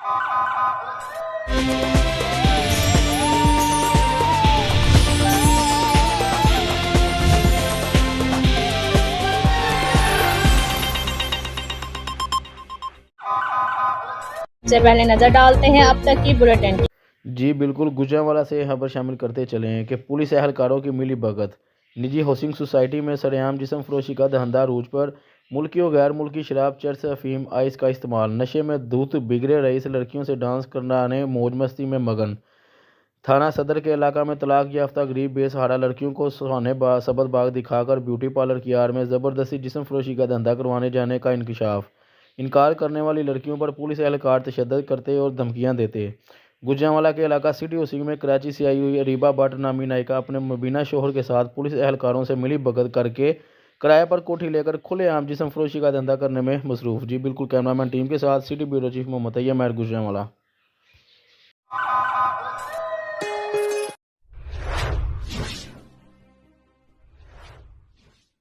से पहले नजर डालते हैं अब तक की बुलेटिन की। जी बिल्कुल, गुजरांवाला से खबर शामिल करते चले हैं कि पुलिस एहलकारों की मिली भगत। निजी हाउसिंग सोसाइटी में सरेआम जिस्म फरोशी का धंधा रूज पर। मुल्की और गैर मुल्की शराब, चरस, अफीम, आइस का इस्तेमाल। नशे में धूत बिगड़े रईस लड़कियों से डांस कराने मौज मस्ती में मगन। थाना सदर के इलाका में तलाक याफ्ता गरीब बेसहारा लड़कियों को सुहाने सबद बाग दिखाकर ब्यूटी पार्लर की आड़ में ज़बरदस्ती जिस्म फरोशी का धंधा करवाने जाने का इंकशाफ। इनकार करने वाली लड़कियों पर पुलिस एहलकार तशद्दुद करते और धमकियां देते। गुजरांवाला के इलाका सिटी हाउसिंग में कराची से आई हुई रीबा भट्ट नामी नायिका अपने मुबीना शोहर के साथ पुलिस एहलकारों से मिली भगत करके किराए पर कोठी लेकर खुलेआम जिस्म फरोशी का धंधा करने में मसरूफ। जी बिल्कुल, कैमरामैन टीम के साथ city bureau chief Mohammad Tayyab Mahar, Gujranwala.